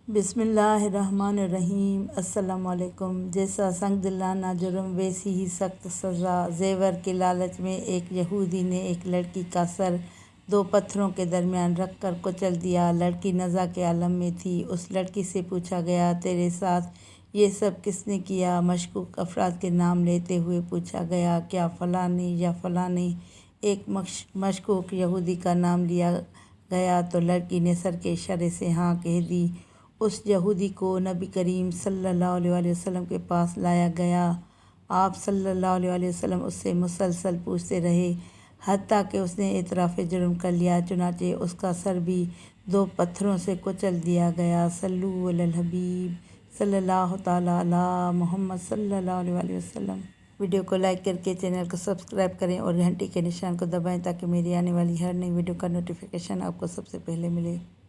बिस्मिल्लाहिर्रहमानिर्रहीम। अस्सलाम वालेकुम। जैसा संग दिलाना जुर्म वैसी ही सख्त सज़ा। ज़ेवर के लालच में एक यहूदी ने एक लड़की का सर दो पत्थरों के दरमियान रख कर कुचल दिया। लड़की नज़ा के आलम में थी। उस लड़की से पूछा गया, तेरे साथ ये सब किसने किया? मशकूक अफराद के नाम लेते हुए पूछा गया, क्या फ़लाँ ने या फ़लाँ ने? एक मशकूक यहूदी का नाम लिया गया तो लड़की ने सर के इशारे से हाँ कह दी। उस यहूदी को नबी करीम सल्लल्लाहु अलैहि वसल्लम के पास लाया गया। आप सल्लल्लाहु अलैहि वसल्लम उससे मुसलसल पूछते रहे हत्ता कि उसने इतराफ़ जुर्म कर लिया। चुनाचे उसका सर भी दो पत्थरों से कुचल दिया गया। सल्लु अलल हबीब सल्लल्लाहु ताला अला मोहम्मद सल्लल्लाहु अलैहि वसल्लम। वीडियो को लाइक करके चैनल को सब्सक्राइब करें और घंटी के निशान को दबाएं ताकि मेरी आने वाली हर नई वीडियो का नोटिफिकेशन आपको सबसे पहले मिले।